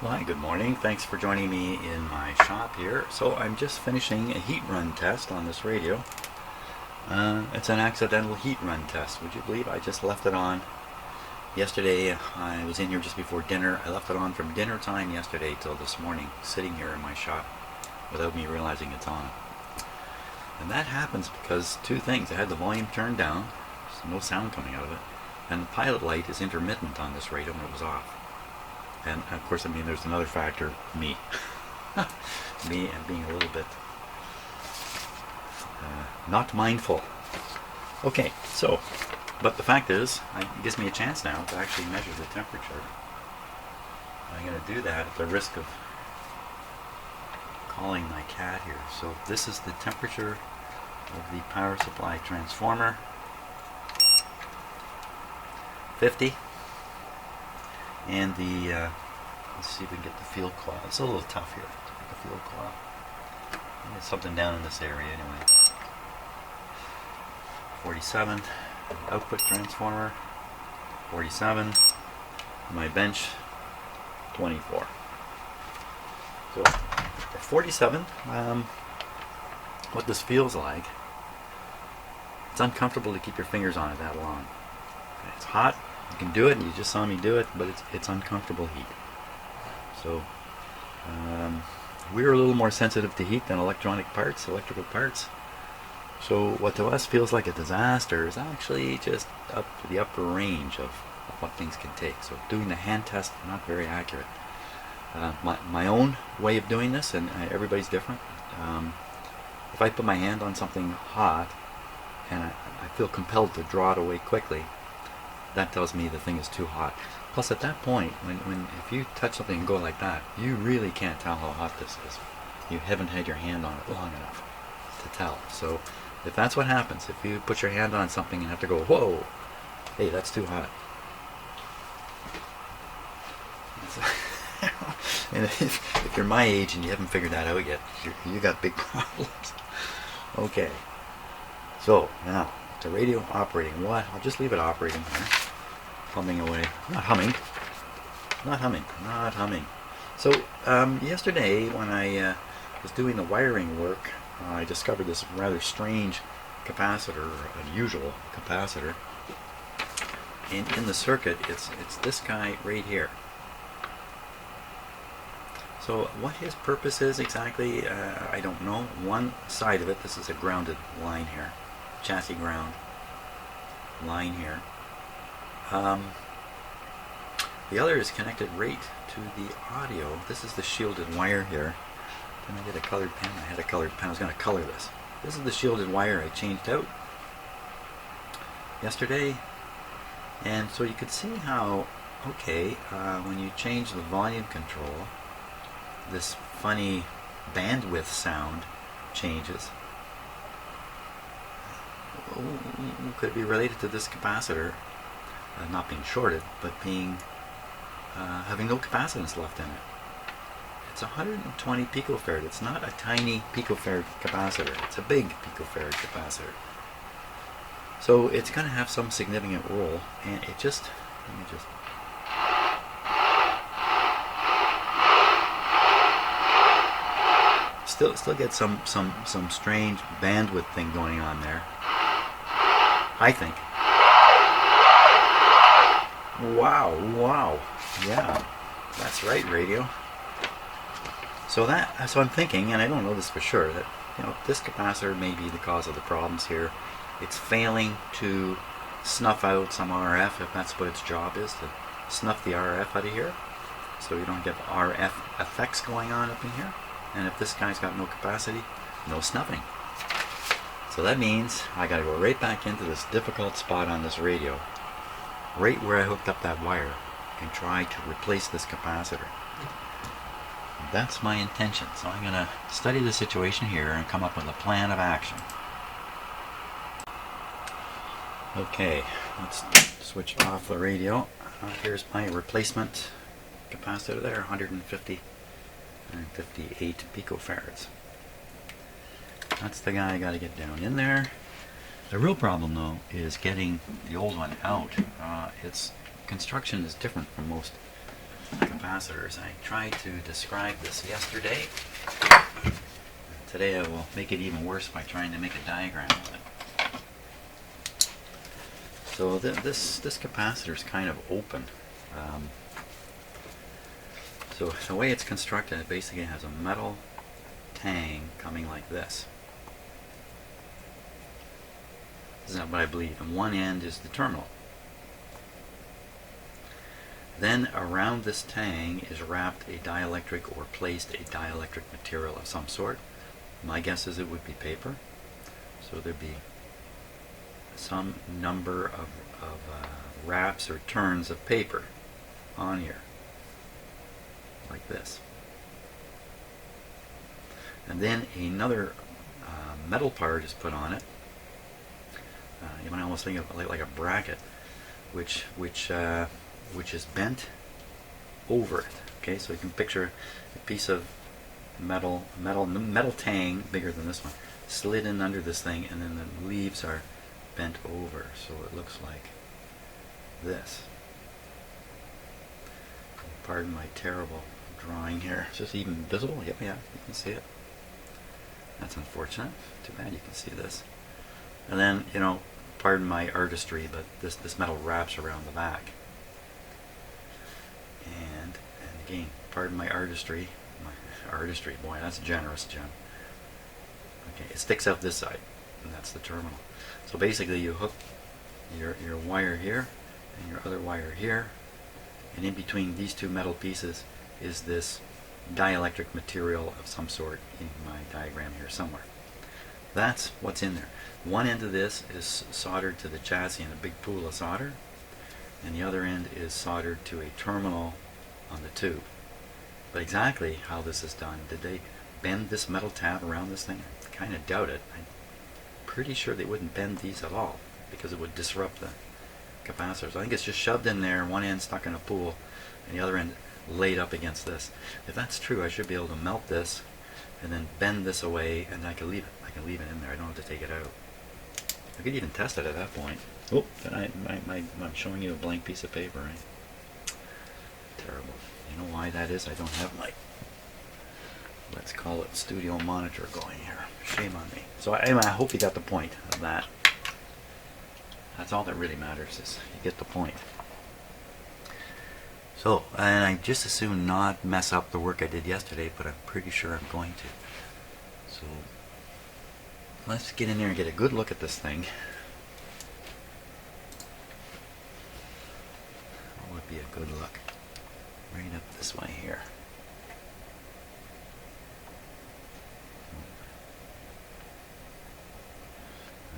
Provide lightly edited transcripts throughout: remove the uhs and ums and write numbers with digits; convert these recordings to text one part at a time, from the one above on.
Well, hi, good morning. Thanks for joining me in my shop here. So I'm just finishing a heat run test on this radio. It's an accidental heat run test. Would you believe I just left it on yesterday? I was in here just before dinner. I left it on from dinner time yesterday till this morning, sitting here in my shop without me realizing it's on. And that happens because two things. I had the volume turned down, so no sound coming out of it, and the pilot light is intermittent on this radio when it was off. And of course, I mean, there's another factor, me. Me and being a little bit not mindful. Okay, so, but the fact is, it gives me a chance now to actually measure the temperature. I'm going to do that at the risk of calling my cat here. So this is the temperature of the power supply transformer. 50. And the, let's see if we can get the field coil. It's a little tough here to get the field coil. There's something down in this area anyway. 47. Output transformer. 47. My bench. 24. So, for 47, what this feels like, it's uncomfortable to keep your fingers on it that long. It's hot. You can do it, and you just saw me do it, but it's uncomfortable heat. So we're a little more sensitive to heat than electrical parts. So what to us feels like a disaster is actually just up to the upper range of what things can take. So doing the hand test, not very accurate. My own way of doing this, and everybody's different. If I put my hand on something hot, and I feel compelled to draw it away quickly, that tells me the thing is too hot. Plus, at that point, if you touch something and go like that, you really can't tell how hot this is. You haven't had your hand on it long enough to tell. So, if that's what happens, if you put your hand on something and have to go, whoa, hey, that's too hot. And if you're my age and you haven't figured that out yet, you got big problems. Okay. So, now, the radio operating. What? I'll just leave it operating here. Humming away. Not humming. So, yesterday when I was doing the wiring work, I discovered this rather strange capacitor, unusual capacitor. And in the circuit, it's this guy right here. So, what his purpose is exactly, I don't know. One side of it, this is a grounded line here. Chassis ground line here. The other is connected right to the audio. This is the shielded wire here. Can I get a colored pen? I had a colored pen. I was going to color this. This is the shielded wire I changed out yesterday. And so you could see how, okay, when you change the volume control, this funny bandwidth sound changes. Could it be related to this capacitor not being shorted, but being having no capacitance left in it? It's 120 picofarad. It's not a tiny picofarad capacitor. It's a big picofarad capacitor. So it's going to have some significant role, and it just let me just. Still get some strange bandwidth thing going on there. I think. Wow. Yeah, that's right, radio. So I'm thinking, and I don't know this for sure, that this capacitor may be the cause of the problems here. It's failing to snuff out some RF, if that's what its job is, to snuff the RF out of here, so you don't get RF effects going on up in here. And if this guy's got no capacity, no snuffing. So that means I got to go right back into this difficult spot on this radio, right where I hooked up that wire, and try to replace this capacitor. That's my intention. So I'm going to study the situation here and come up with a plan of action. Okay, let's switch off the radio. Here's my replacement capacitor there, 158 picofarads. That's the guy I got to get down in there. The real problem, though, is getting the old one out. Its construction is different from most capacitors. I tried to describe this yesterday. Today I will make it even worse by trying to make a diagram of it. So this capacitor is kind of open. So the way it's constructed, it basically has a metal tang coming like this. This is what I believe. And one end is the terminal. Then around this tang is wrapped a dielectric or placed a dielectric material of some sort. My guess is it would be paper. So there'd be some number of wraps or turns of paper on here, like this. And then another metal part is put on it. You might almost think of it like a bracket, which is bent over it. Okay, so you can picture a piece of metal tang bigger than this one, slid in under this thing, and then the leaves are bent over, so it looks like this. Pardon my terrible drawing here. Is this even visible? Yep, yeah, you can see it. That's unfortunate. Too bad you can see this. And then, you know, pardon my artistry, but this metal wraps around the back. And again, pardon my artistry. Boy, that's generous, Jim. Okay, it sticks out this side, and that's the terminal. So basically you hook your wire here and your other wire here, and in between these two metal pieces is this dielectric material of some sort in my diagram here somewhere. That's what's in there. One end of this is soldered to the chassis in a big pool of solder, and the other end is soldered to a terminal on the tube. But exactly how this is done, did they bend this metal tab around this thing? I kind of doubt it. I'm pretty sure they wouldn't bend these at all, because it would disrupt the capacitors. I think it's just shoved in there, one end stuck in a pool, and the other end laid up against this. If that's true, I should be able to melt this and then bend this away, and I can leave it. I can leave it in there. I don't have to take it out. I could even test it at that point. Oh, I'm showing you a blank piece of paper, right? Terrible. You know why that is? I don't have my, let's call it, studio monitor going here. Shame on me. So anyway, I hope you got the point of that. That's all that really matters, is you get the point. So, and I just as soon not mess up the work I did yesterday, but I'm pretty sure I'm going to. So let's get in there and get a good look at this thing. What would be a good look? Right up this way here.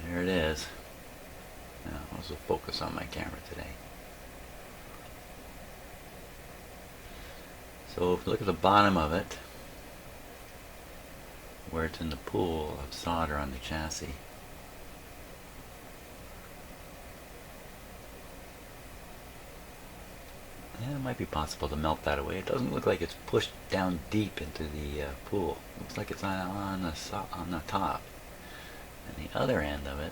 There it is. Now, let's focus on my camera today. So if you look at the bottom of it, where it's in the pool of solder on the chassis, yeah, it might be possible to melt that away. It doesn't look like it's pushed down deep into the pool. It looks like it's on the top. And the other end of it,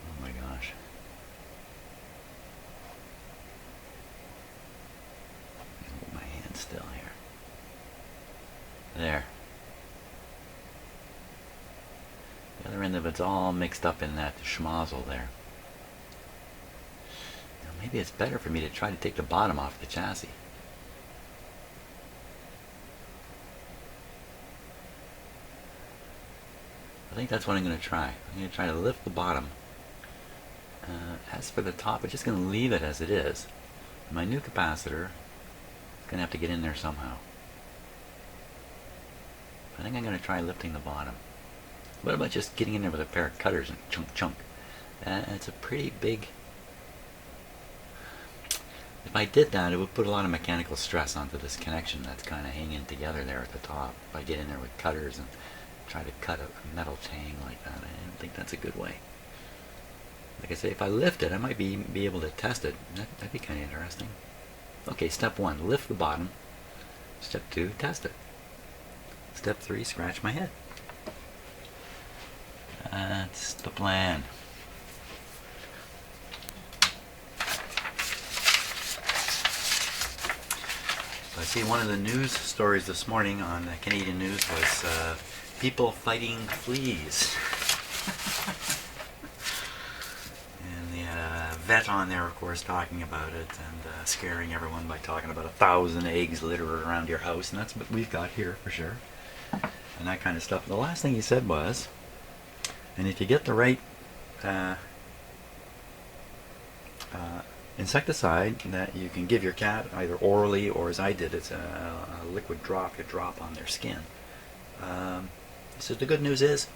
oh my gosh. Hold my hand still here. There. The other end of it's all mixed up in that schmozzle there. Now maybe it's better for me to try to take the bottom off the chassis. I think that's what I'm going to try. I'm going to try to lift the bottom. As for the top, I'm just going to leave it as it is. My new capacitor is going to have to get in there somehow. I think I'm going to try lifting the bottom. What about just getting in there with a pair of cutters and chunk? It's a pretty big... If I did that, it would put a lot of mechanical stress onto this connection that's kind of hanging together there at the top. If I get in there with cutters and try to cut a metal tang like that, I don't think that's a good way. Like I say, if I lift it, I might be able to test it. That'd be kind of interesting. Okay, step 1, lift the bottom. Step 2, test it. Step 3, scratch my head. That's the plan. I see one of the news stories this morning on Canadian news was people fighting fleas. And they had a vet on there, of course, talking about it and scaring everyone by talking about 1,000 eggs littered around your house, and that's what we've got here for sure. And that kind of stuff. The last thing he said was, and if you get the right insecticide that you can give your cat either orally or, as I did, it's a liquid drop you drop on their skin. So the good news is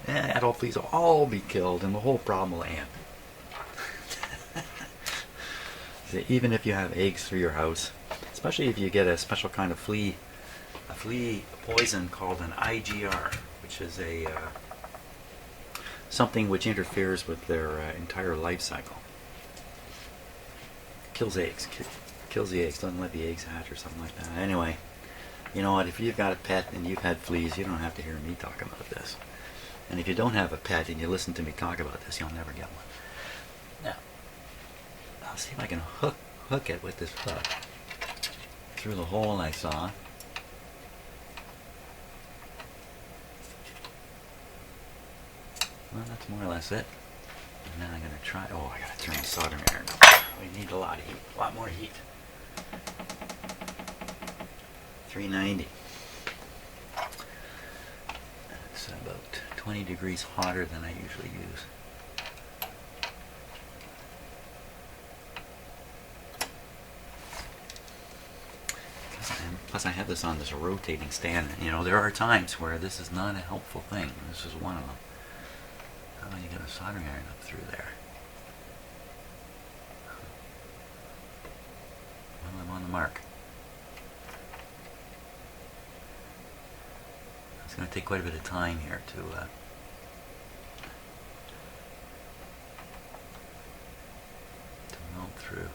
adult fleas will all be killed and the whole problem will end. So even if you have eggs through your house, especially if you get a special kind of flea poison called an IGR, which is a something which interferes with their entire life cycle. Kills eggs, kills the eggs, doesn't let the eggs hatch or something like that. Anyway, you know what, if you've got a pet and you've had fleas, you don't have to hear me talk about this. And if you don't have a pet and you listen to me talk about this, you'll never get one. Now, I'll see if I can hook it with this hook through the hole I saw. Well, that's more or less it. And then I'm going to try, oh, I got to turn the soldering iron up. We need a lot of heat, a lot more heat. 390. It's about 20 degrees hotter than I usually use. Plus I have this on this rotating stand. You know, there are times where this is not a helpful thing. This is one of them. How do you get a soldering iron up through there? Well, I'm on the mark. It's going to take quite a bit of time here to melt through.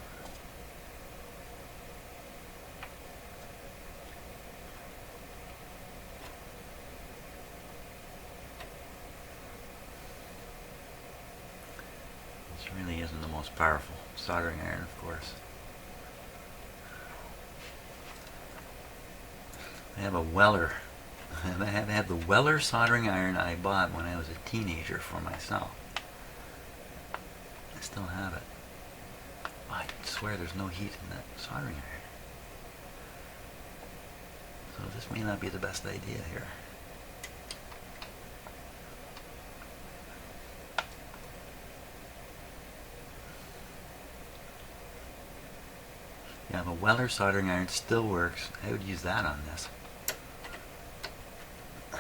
This really isn't the most powerful soldering iron, of course. I have a Weller. I have the Weller soldering iron I bought when I was a teenager for myself. I still have it. I swear there's no heat in that soldering iron. So this may not be the best idea here. Yeah, the Weller soldering iron still works. I would use that on this. I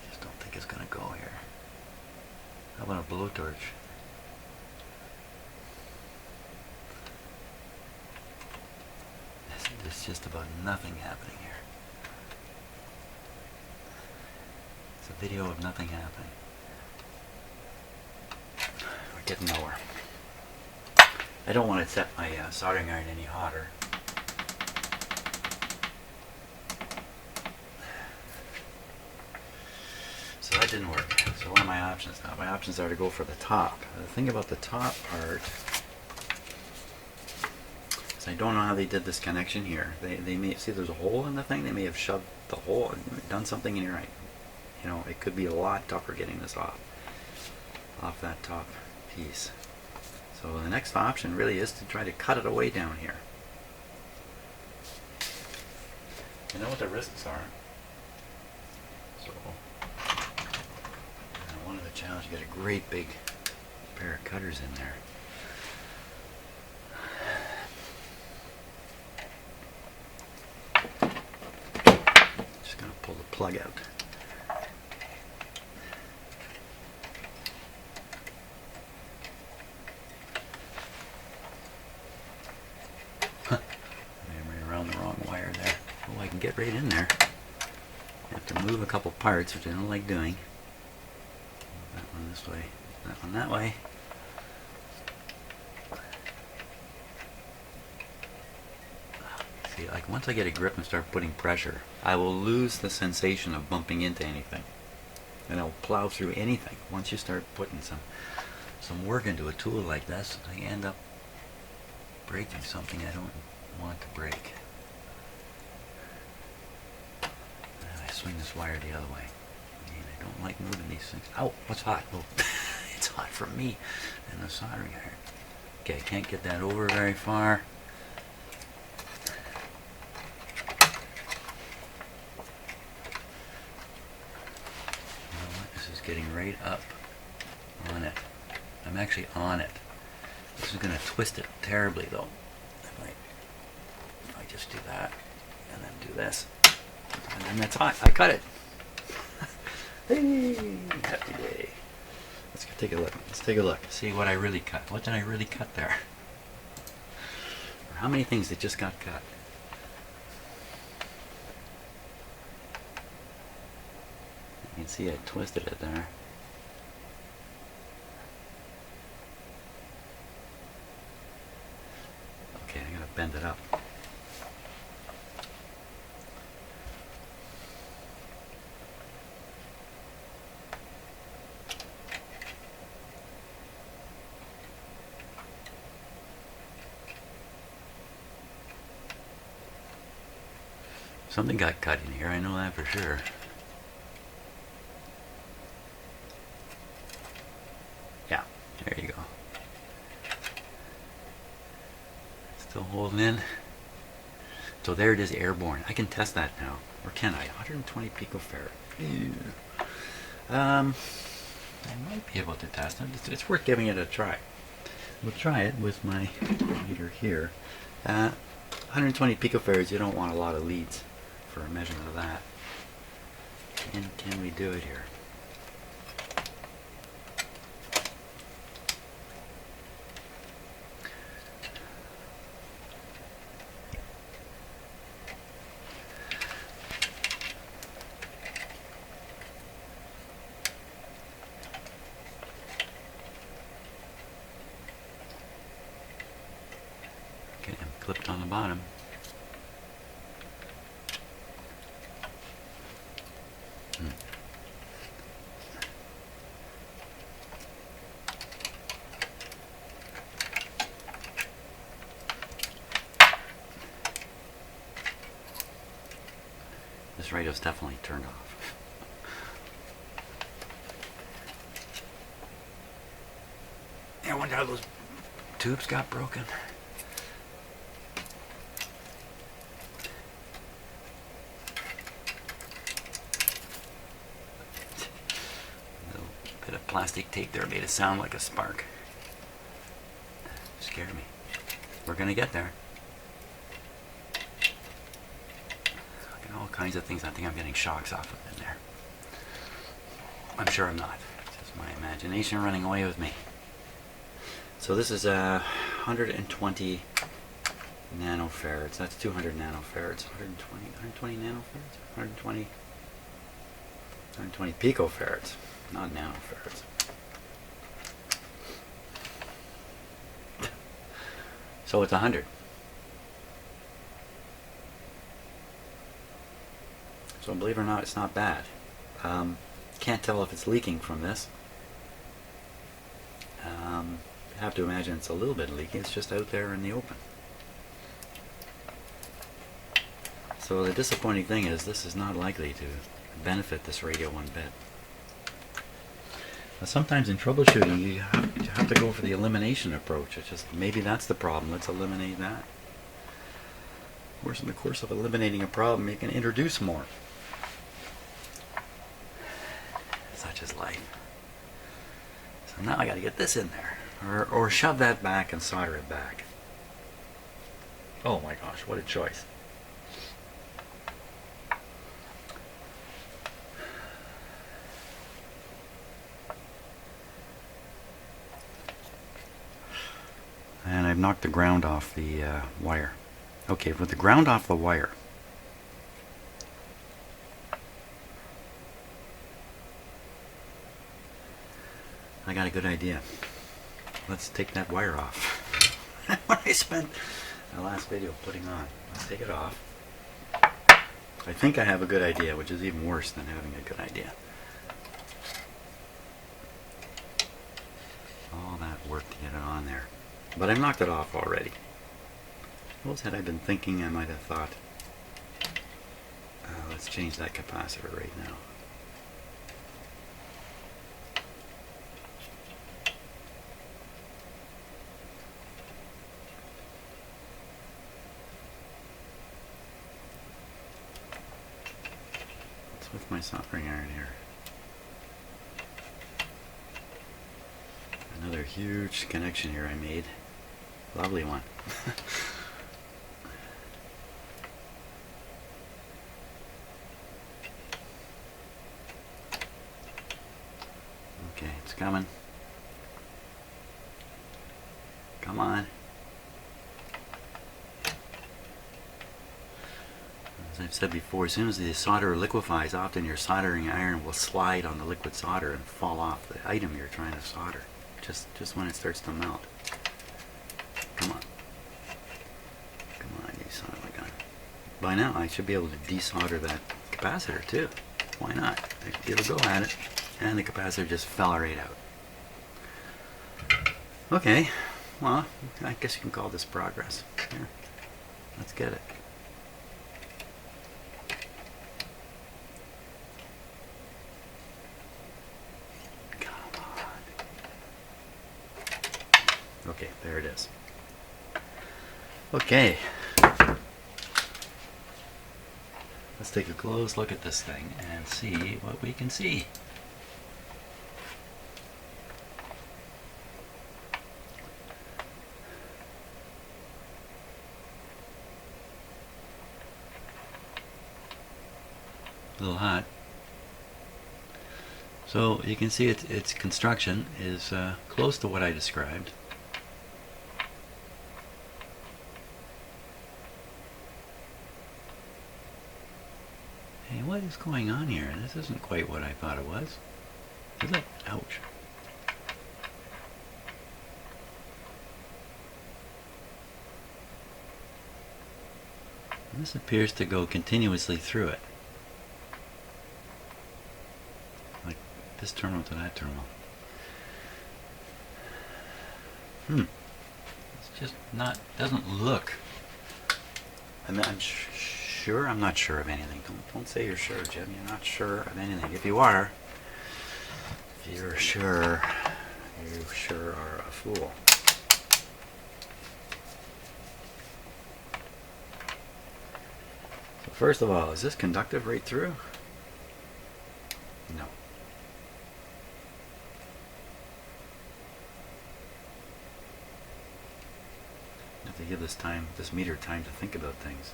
just don't think it's going to go here. How about a blowtorch? There's just about nothing happening here. It's a video of nothing happening. We're getting nowhere. I don't want to set my soldering iron any hotter. So that didn't work. So what are my options now? My options are to go for the top. The thing about the top part is I don't know how they did this connection here. They may see there's a hole in the thing. They may have shoved the hole and done something in here. You know, it could be a lot tougher getting this off that top piece. So the next option really is to try to cut it away down here. You know what the risks are. So one of the challenges, you get a great big pair of cutters in there. Just going to pull the plug out. Get right in there. You have to move a couple parts, which I don't like doing. That one this way, that one that way. See, like once I get a grip and start putting pressure, I will lose the sensation of bumping into anything. And I'll plow through anything. Once you start putting some work into a tool like this, I end up breaking something I don't want it to break. And I swing this wire the other way. And I don't like moving these things. Ow, what's hot? Oh, it's hot for me and the soldering iron. Okay, can't get that over very far. You know what? This is getting right up on it. I'm actually on it. This is going to twist it terribly though. If I just do that and then do this, and then that's hot. I cut it. Hey, happy day. Let's go take a look. Let's take a look. See what I really cut. What did I really cut there? Or how many things that just got cut? You can see I twisted it there. Okay, I gotta bend it up. Something got cut in here, I know that for sure. Yeah, there you go. Still holding in. So there it is, airborne. I can test that now. Or can I? 120 picofarad. I might be able to test it. It's worth giving it a try. We'll try it with my meter here. 120 picofarads, you don't want a lot of leads for a measurement of that. And can we do it here? Okay, I'm clipped on the bottom. This radio's definitely turned off. I wonder how those tubes got broken. Little bit of plastic tape there made it sound like a spark. Scared me. We're gonna get there. All kinds of things. I think I'm getting shocks off of in there. I'm sure I'm not. It's just my imagination running away with me. So this is 120 nanofarads. That's 200 nanofarads. 120 nanofarads? 120 picofarads, not nanofarads. So it's 100. So believe it or not, it's not bad. Can't tell if it's leaking from this. I have to imagine it's a little bit leaky. It's just out there in the open. So the disappointing thing is this is not likely to benefit this radio one bit. Now sometimes in troubleshooting you have to go for the elimination approach. It's just maybe that's the problem. Let's eliminate that. Of course, in the course of eliminating a problem, you can introduce more. Such is life. So now I got to get this in there, or shove that back and solder it back. Oh my gosh, what a choice! And I've knocked the ground off the wire. Okay, with the ground off the wire, I got a good idea. Let's take that wire off. What I spent the last video putting on. Let's take it off. I think I have a good idea, which is even worse than having a good idea. All that work to get it on there. But I've knocked it off already. Suppose had I been thinking, I might have thought, let's change that capacitor right now. What's with my soldering iron here? Another huge connection here I made. Lovely one. Okay, it's coming. Come on. As I've said before, as soon as the solder liquefies, often your soldering iron will slide on the liquid solder and fall off the item you're trying to solder. Just when it starts to melt. Come on. Come on, you son of a gun. By now I should be able to desolder that capacitor too. Why not? I give a go at it, and the capacitor just fell right out. Okay, well, I guess you can call this progress. Here, let's get it. Come on. Okay, there it is. Okay. Let's take a close look at this thing and see what we can see. A little hot. So you can see its construction is close to what I described. Hey, what is going on here? This isn't quite what I thought it was. Is it? Ouch. And this appears to go continuously through it. Like this terminal to that terminal. It's just not, doesn't look. I mean, I'm not sure of anything. Don't say you're sure, Jim. You're not sure of anything. If you're sure, you sure are a fool. So first of all, is this conductive right through? No. You have to give this meter time to think about things.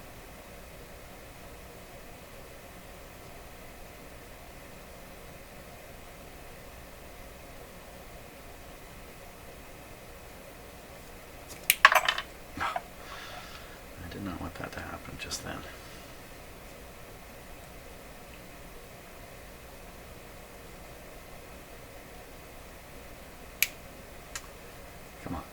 I did not want that to happen just then. Come on.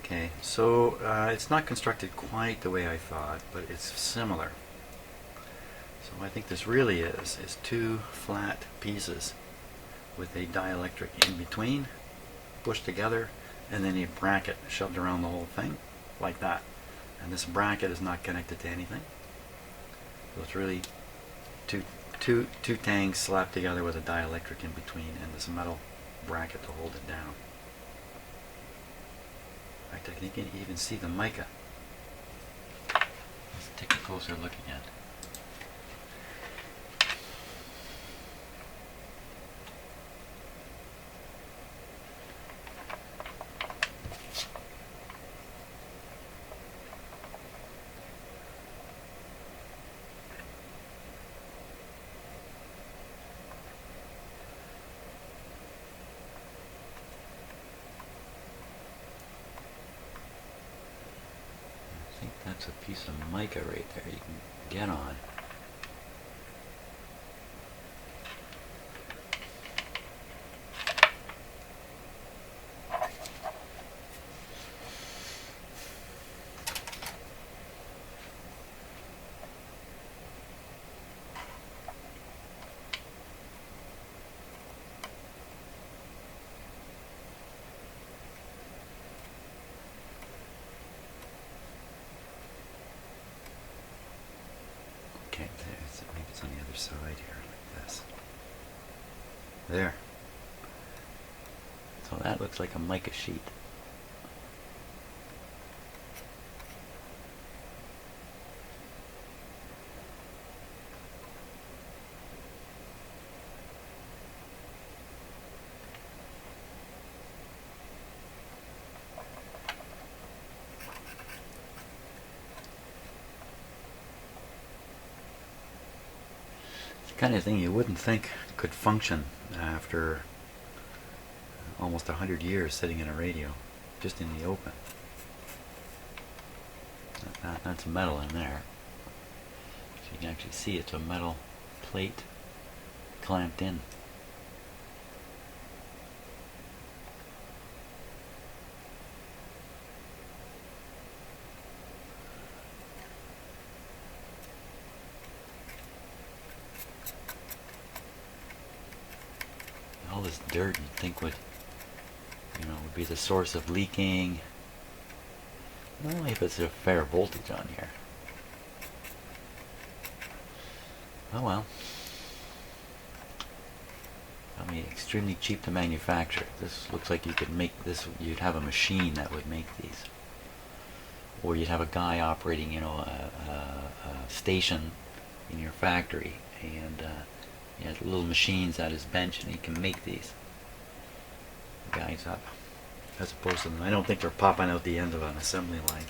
Okay, so it's not constructed quite the way I thought, but it's similar. So I think this really is two flat pieces with a dielectric in between, pushed together, and then a bracket shoved around the whole thing, like that. And this bracket is not connected to anything. So it's really two tangs slapped together with a dielectric in between and this metal bracket to hold it down. In fact, I think you can even see the mica. Let's take a closer look again. That's a piece of mica right there you can get on. side here, like this. There. So that looks like a mica sheet. Kind of thing you wouldn't think could function after almost 100 years sitting in a radio, just in the open. That's metal in there. So you can actually see it's a metal plate clamped in. All this dirt you'd think would be the source of leaking. Only if it's a fair voltage on here. Oh well. I mean, extremely cheap to manufacture. This looks like you could make this. You'd have a machine that would make these, or you'd have a guy operating, a station in your factory, and he has little machines at his bench, and he can make these guys up. As opposed to them, I don't think they're popping out the end of an assembly line,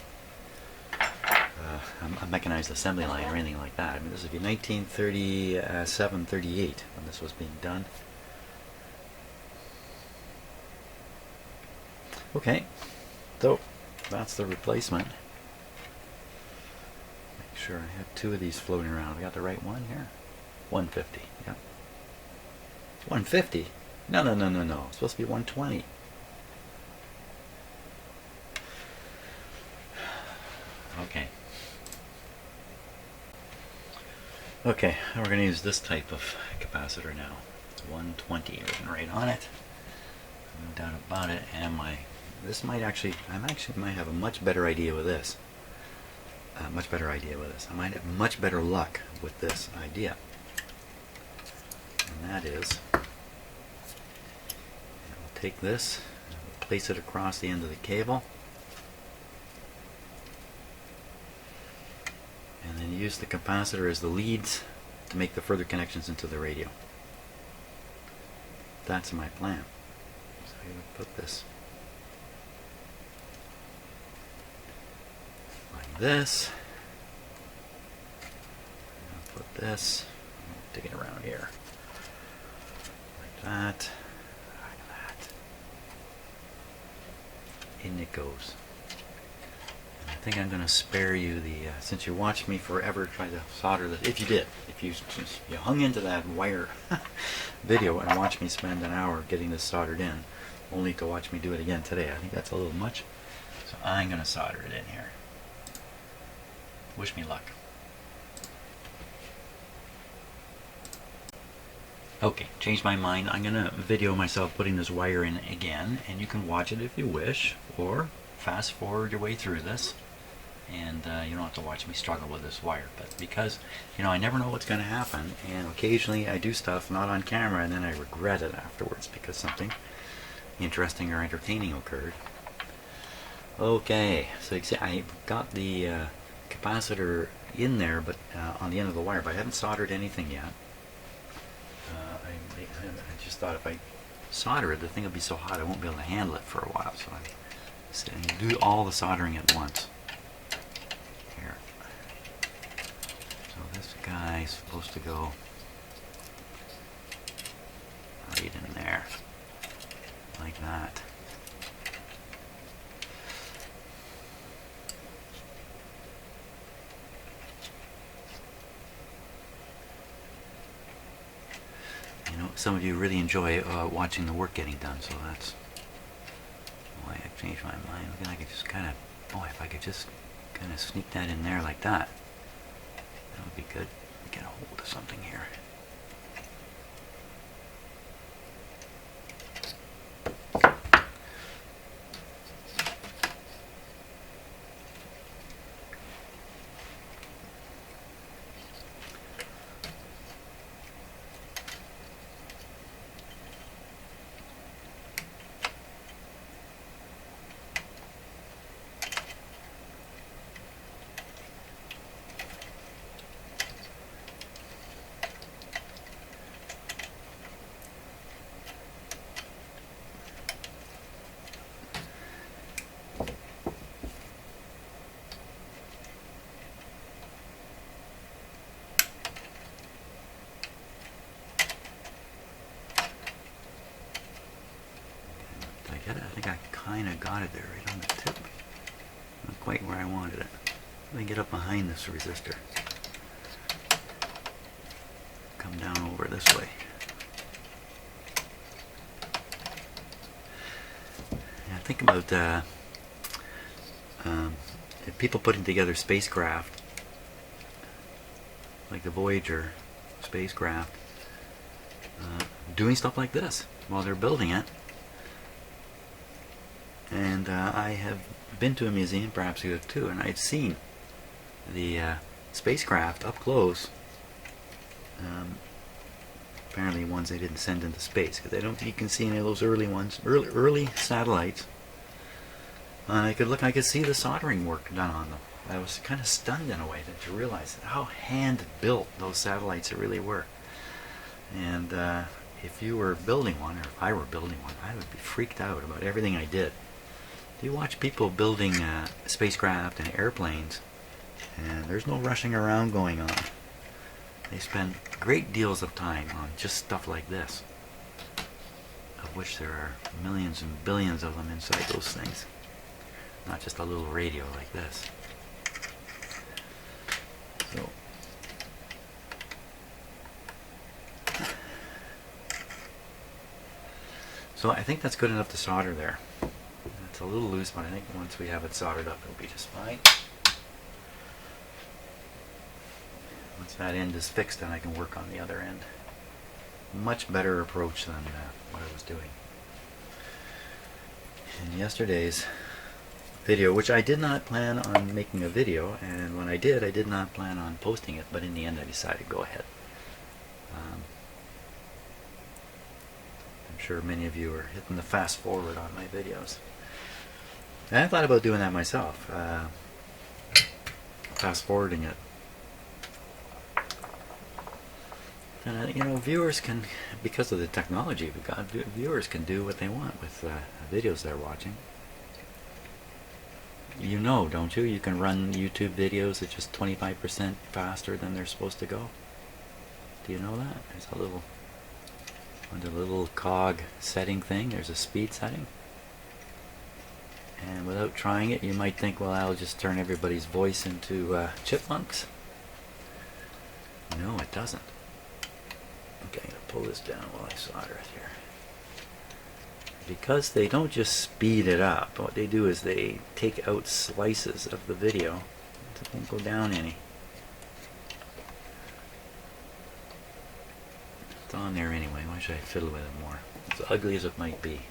a mechanized assembly line or anything like that. I mean, this would be 1937, 38 when this was being done. Okay, so that's the replacement. Make sure I have two of these floating around. I got the right one here. 150. Yeah. 150? No. It's supposed to be 120. Okay, we're going to use this type of capacitor now. It's 120 written right on it. No doubt about it. And I might have a much better idea with this. I might have much better luck with this idea. And that is, we'll take this, and we'll place it across the end of the cable. And then use the capacitor as the leads to make the further connections into the radio. That's my plan. So I'm going to put this like this. I'm going to put this, take it around here. Like that. Like that. In it goes. I think I'm going to spare you the, since you watched me forever try to solder this, if you hung into that wire video and watched me spend an hour getting this soldered in, only to watch me do it again today. I think that's a little much. So I'm going to solder it in here. Wish me luck. Okay, changed my mind. I'm going to video myself putting this wire in again, and you can watch it if you wish, or fast forward your way through this. And you don't have to watch me struggle with this wire, but because I never know what's going to happen, and occasionally I do stuff not on camera and then I regret it afterwards because something interesting or entertaining occurred. Okay, so you see I got the capacitor in there, but on the end of the wire, but I haven't soldered anything yet. I just thought if I solder it, the thing will be so hot I won't be able to handle it for a while, so I do all the soldering at once. This guy's supposed to go right in there, like that. Some of you really enjoy watching the work getting done, so that's why I changed my mind. Look, I could just kind of, if I could just kind of sneak that in there like that. That would be good. Get a hold of something here. get it? I think I kind of got it there, right on the tip. Not quite where I wanted it. Let me get up behind this resistor. Come down over this way. Yeah, think about if people putting together spacecraft, like the Voyager spacecraft, doing stuff like this while they're building it. And I have been to a museum, perhaps you have too, and I'd seen the spacecraft up close. Apparently ones they didn't send into space, because I don't think you can see any of those early ones, early satellites. I could see the soldering work done on them. I was kind of stunned in a way to realize how hand-built those satellites really were. And if you were building one, or if I were building one, I would be freaked out about everything I did. You watch people building spacecraft and airplanes, and there's no rushing around going on. They spend great deals of time on just stuff like this, of which there are millions and billions of them inside those things. Not just a little radio like this. So I think that's good enough to solder there. It's a little loose, but I think once we have it soldered up, it'll be just fine. Once that end is fixed, then I can work on the other end. Much better approach than what I was doing in yesterday's video, which I did not plan on making a video, and when I did not plan on posting it, but in the end I decided to go ahead. I'm sure many of you are hitting the fast forward on my videos. And I thought about doing that myself, fast forwarding it. And you know, viewers can, because of the technology we've got, viewers can do what they want with videos they're watching. You know, don't you? You can run YouTube videos at just 25% faster than they're supposed to go. Do you know that? There's a little, under the little cog setting thing, there's a speed setting. And without trying it, you might think, well, I'll just turn everybody's voice into chipmunks. No, it doesn't. Okay, I'm going to pull this down while I solder it here. Because they don't just speed it up, what they do is they take out slices of the video. It won't go down any. It's on there anyway. Why should I fiddle with it more? As ugly as it might be.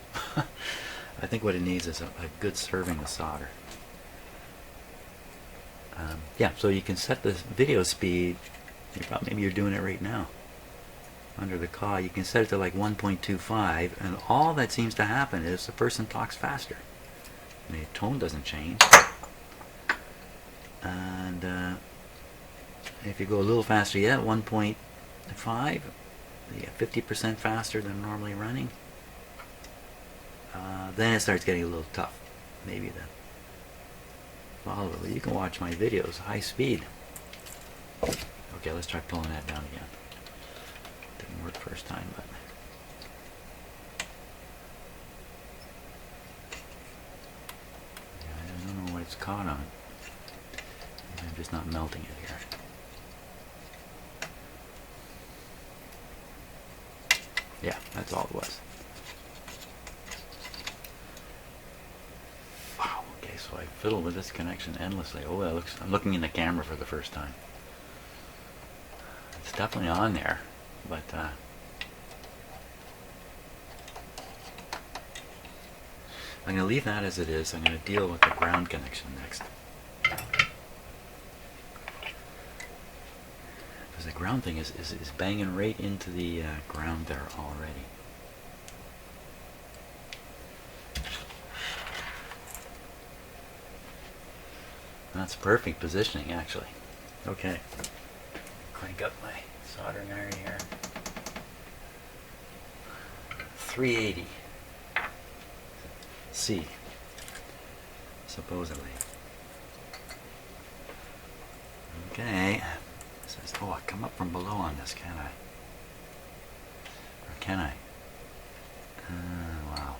I think what it needs is a good serving of solder. Yeah, so you can set the video speed. Maybe you're doing it right now. Under the cog, you can set it to like 1.25, and all that seems to happen is the person talks faster. The tone doesn't change. And if you go a little faster yet, 1.5, you get 50% faster than normally running. Then it starts getting a little tough. Maybe then follow it. You can watch my videos high speed. Okay, let's try pulling that down again. Didn't work first time, but yeah, I don't know what it's caught on. I'm just not melting it here. Yeah, that's all it was. Wow. Okay, so I fiddled with this connection endlessly. Oh, that looks. I'm looking in the camera for the first time. It's definitely on there, but I'm going to leave that as it is. I'm going to deal with the ground connection next. Because the ground thing is banging right into the ground there already. That's perfect positioning, actually. Okay. Crank up my soldering iron here. 380 C, supposedly. Okay. It says, oh, I come up from below on this, can I? Or can I? Wow.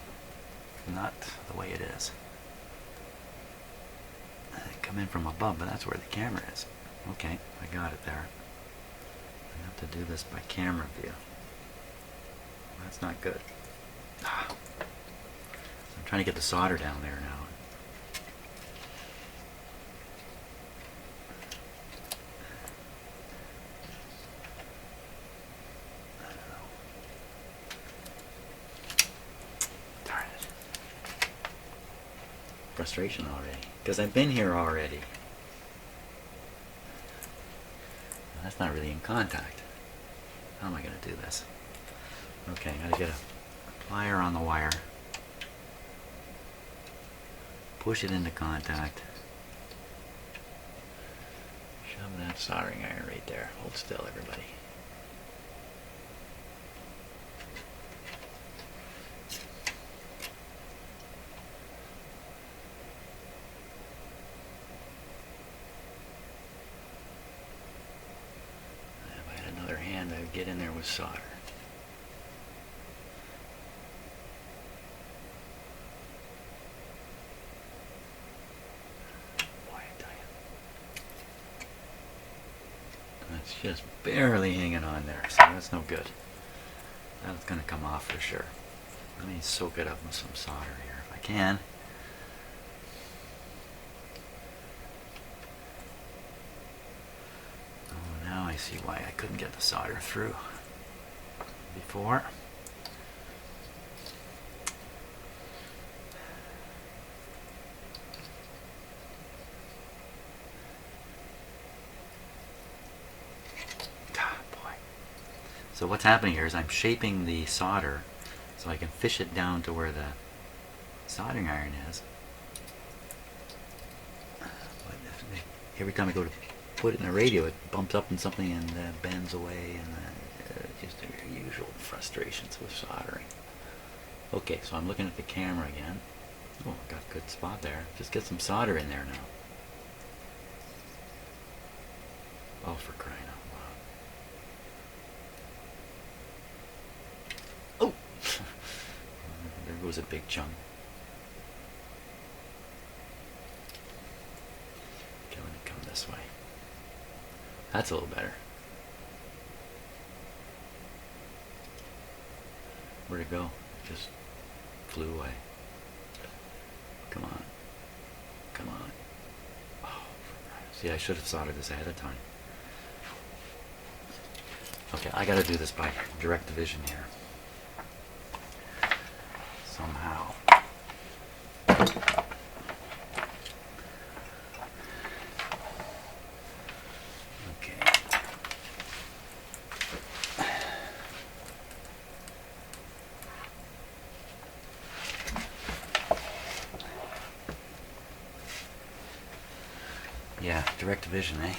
not the way it is. They come in from above, but that's where the camera is. Okay, I got it there. I have to do this by camera view. That's not good. I'm trying to get the solder down there now. Frustration already, because I've been here already. That's not really in contact. How am I going to do this? Okay, I got to get a plier on the wire, push it into contact, shove that soldering iron right there. Hold still, everybody. Get in there with solder. Boy, I tell you. That's just barely hanging on there, so that's no good. That's going to come off for sure. Let me soak it up with some solder here if I can. I see why I couldn't get the solder through before. Ah, boy. So what's happening here is I'm shaping the solder so I can fish it down to where the soldering iron is. But every time I go to put it in the radio, it bumps up in something and bends away, and just the usual frustrations with soldering. Okay, so I'm looking at the camera again. Oh, got a good spot there. Just get some solder in there now. Oh, for crying out loud. Oh! There goes a big chunk. Okay, let me come this way. That's a little better. Where'd it go? It just flew away. Come on. Come on. Oh, see, I should have soldered this ahead of time. Okay, I gotta do this by direct division here. Somehow. Yeah, direct division, eh?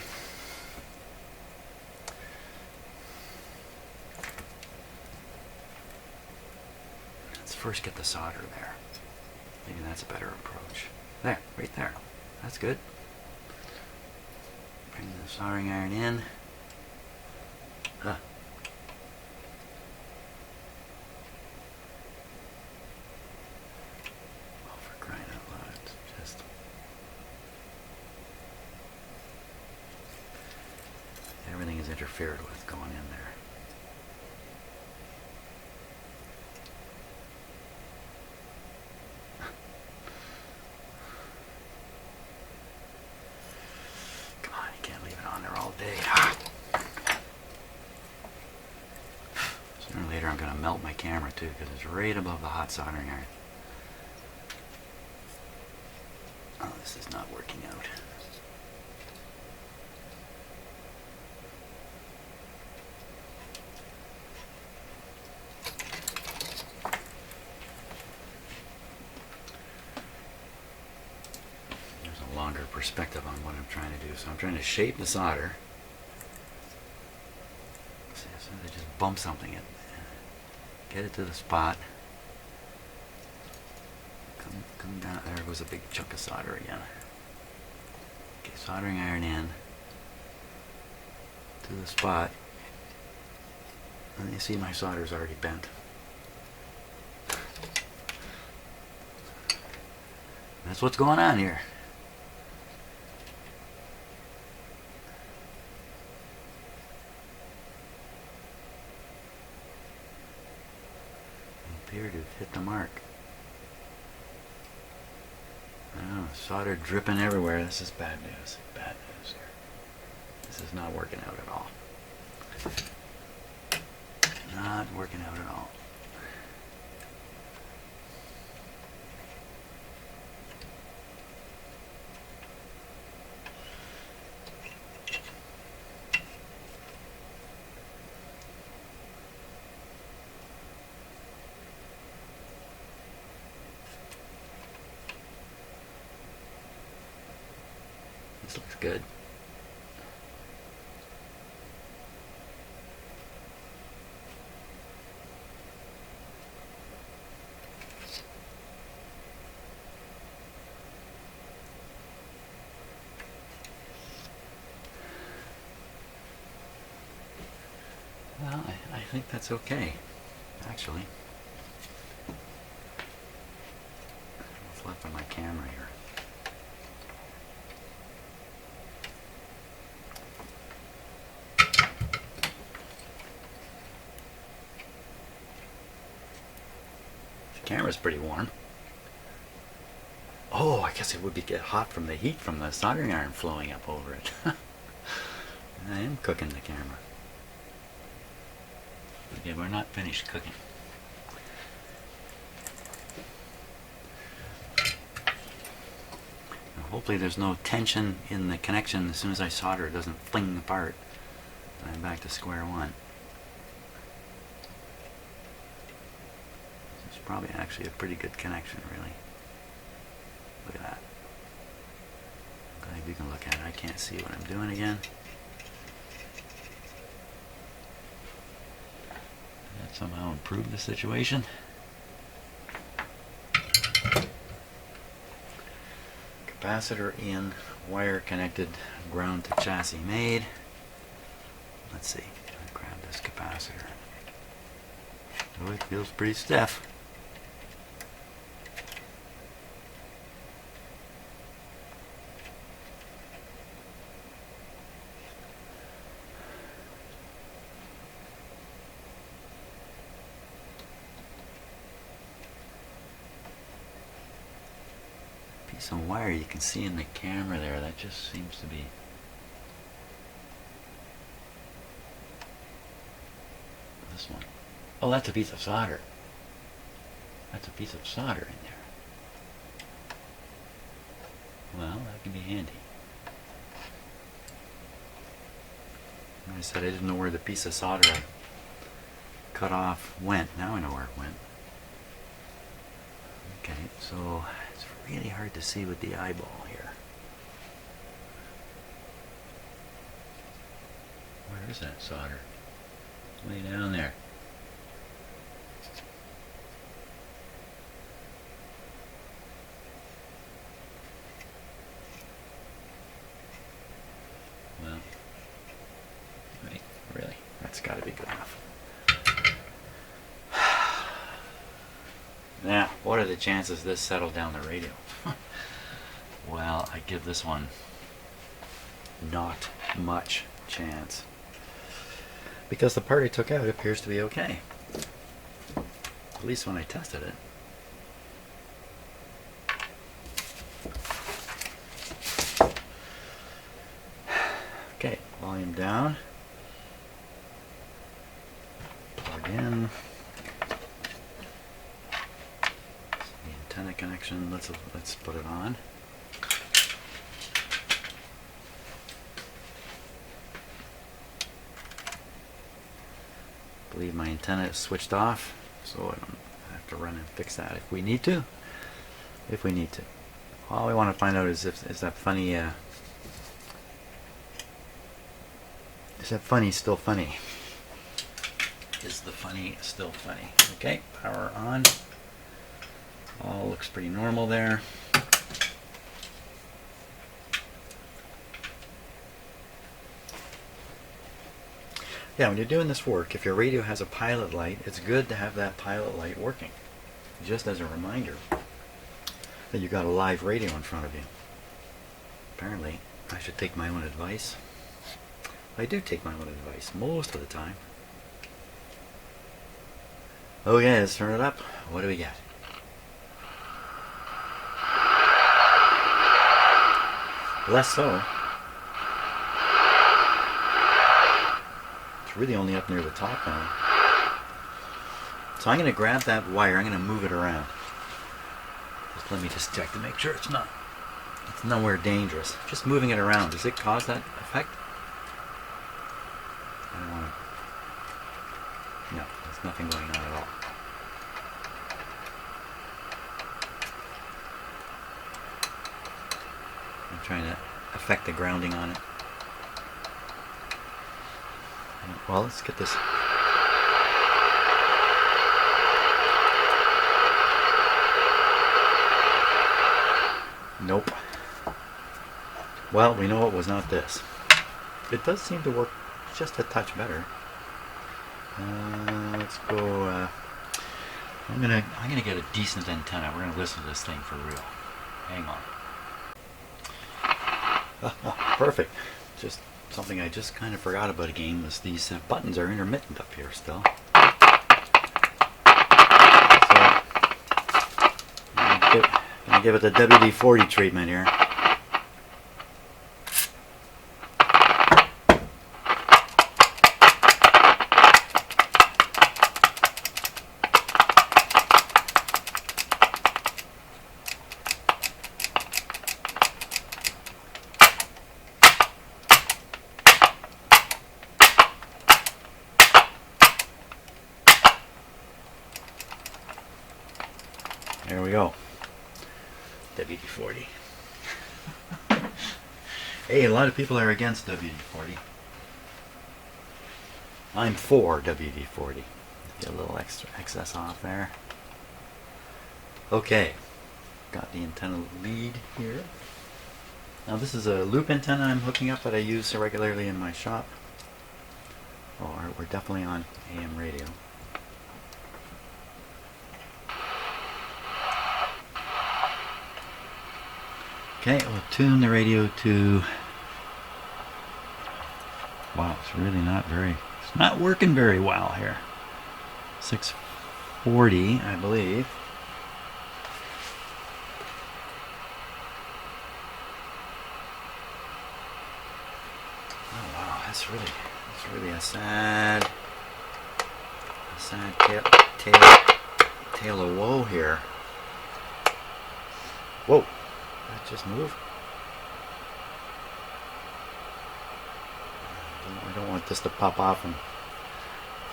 Let's first get the solder there. Maybe that's a better approach. There, right there. That's good. Bring the soldering iron in. Huh. Oh, for crying out loud. It's just... everything is interfered with going in there. Come on, you can't leave it on there all day. Sooner or later I'm going to melt my camera too, because it's right above the hot soldering iron. Oh, this is not working out. Longer perspective on what I'm trying to do. So I'm trying to shape the solder. See, so I just bump something in. Get it to the spot. Come down. There goes a big chunk of solder again. Okay, soldering iron in to the spot. And you see my solder's already bent. That's what's going on here. Appear to have hit the mark. Oh, solder dripping everywhere. This is bad news. Bad news here. This is not working out at all. Not working out at all. This looks good. Well, I think that's okay, actually. What's left of my camera here? The camera's pretty warm. Oh, I guess it would get hot from the heat from the soldering iron flowing up over it. I am cooking the camera. Okay, we're not finished cooking. Now, hopefully there's no tension in the connection. As soon as I solder, it doesn't fling apart. I'm back to square one. It's probably actually a pretty good connection, really. Look at that. I'm glad you can look at it. I can't see what I'm doing again. That somehow improved the situation. Capacitor in, wire connected, ground to chassis made. Let's see. I'll grab this capacitor. Oh, it feels pretty stiff. Piece of wire you can see in the camera there, that just seems to be this one. Oh, that's a piece of solder. That's a piece of solder in there. Well, that can be handy. Like I said, I didn't know where the piece of solder I cut off went. Now I know where it went. Okay, so it's really hard to see with the eyeball here. Where is that solder? Way down there. Well, wait, really? That's got to be good enough. Now, what are the chances this settled down the radio? Well, I give this one not much chance. Because the part I took out appears to be okay. At least when I tested it. Okay, volume down. Plug in. The antenna connection, let's put it on. I believe my antenna is switched off, so I don't have to run and fix that if we need to. If we need to. All we want to find out is is that funny still funny? Is the funny still funny? Okay, power on. All looks pretty normal there. Yeah, when you're doing this work, if your radio has a pilot light, it's good to have that pilot light working. Just as a reminder. that you got a live radio in front of you. Apparently, I should take my own advice. I do take my own advice most of the time. Okay, let's turn it up. What do we got? Less so. It's really only up near the top now. So I'm going to grab that wire. I'm going to move it around. Just let me just check to make sure it's nowhere dangerous. Just moving it around. Does it cause that effect? I don't want to. No, there's nothing going on at all. I'm trying to affect the grounding on it. Well, let's get this. Nope. Well, we know it was not this. It does seem to work just a touch better. Let's go. I'm gonna get a decent antenna. We're gonna listen to this thing for real. Hang on. Perfect. Just something I just kind of forgot about again was these buttons are intermittent up here still. So I'm gonna give it the WD-40 treatment here. There we go. WD-40. Hey, a lot of people are against WD-40. I'm for WD-40. Get a little extra excess off there. Okay. Got the antenna lead here. Now this is a loop antenna I'm hooking up that I use regularly in my shop. Oh, we're definitely on AM radio. Okay, we'll tune the radio to. Wow, it's really not it's not working very well here. 640, I believe. Oh wow, that's really a sad tale of woe here. Whoa, that just moved. I don't want this to pop off and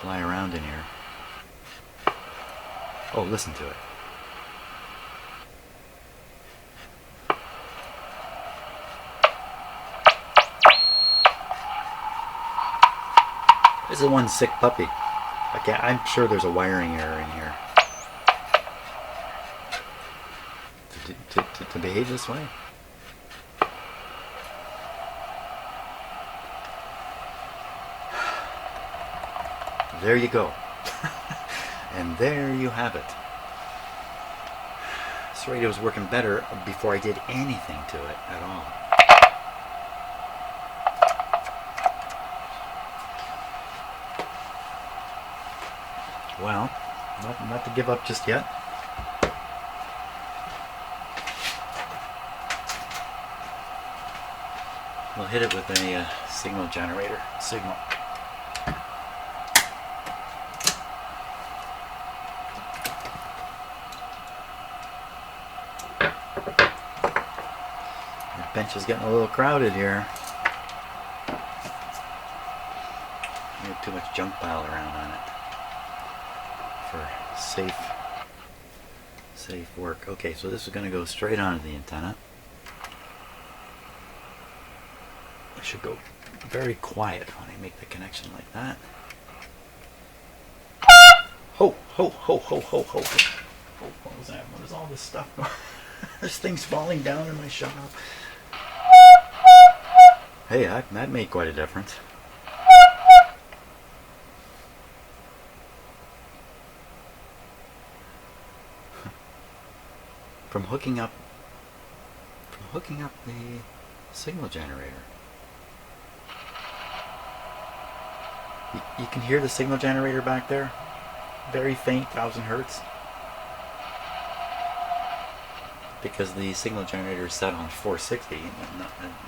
fly around in here. Oh, listen to it. This is one sick puppy. Okay, I'm sure there's a wiring error in here. To behave this way? There you go. And there you have it. This radio was working better before I did anything to it at all. Well, not to give up just yet. We'll hit it with a signal generator. Signal. The bench is getting a little crowded here. We have too much junk pile around on it for safe work. Okay, so this is going to go straight onto the antenna. It should go very quiet when I make the connection like that. Ho, ho, ho, ho, ho, ho. Oh, what was that? What is all this stuff going? There's things falling down in my shop. Hey, that made quite a difference. From hooking up hooking up the signal generator. You can hear the signal generator back there. Very faint, 1000 hertz. Because the signal generator is set on 460,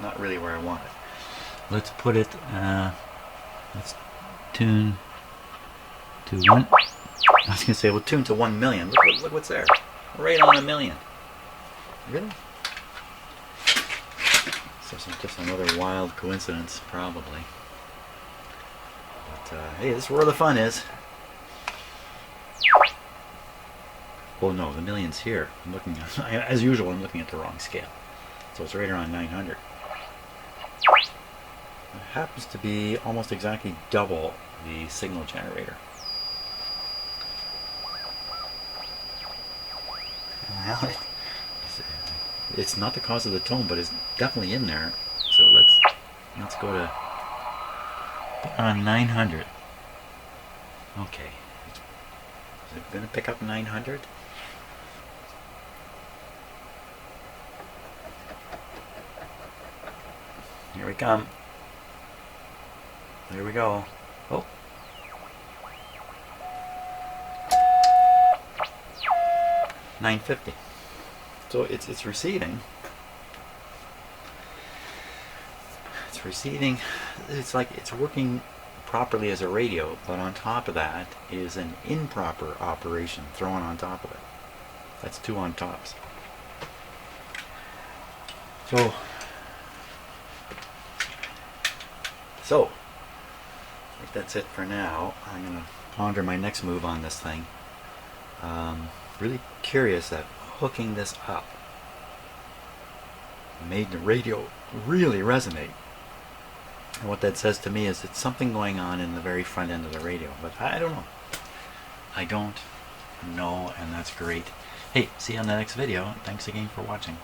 not really where I want it. Let's put it, let's tune to 1. I was going to say, we'll tune to 1 million. Look what's there. Right on 1 million. Really? So just another wild coincidence, probably. But hey, this is where the fun is. Oh no, the million's here. I'm looking at, as usual, I'm looking at the wrong scale. So it's right around 900. It happens to be almost exactly double the signal generator. Well, it's not the cause of the tone, but it's definitely in there. So let's go to 900. Okay. Is it going to pick up 900? Here we come. There we go. Oh. $9.50. So it's receding. It's receding. It's like it's working properly as a radio, but on top of that is an improper operation thrown on top of it. That's 2 on tops. So I think that's it for now. I'm going to ponder my next move on this thing. Really curious that hooking this up made the radio really resonate. And what that says to me is it's something going on in the very front end of the radio. But I don't know. I don't know, and that's great. Hey, see you on the next video. Thanks again for watching.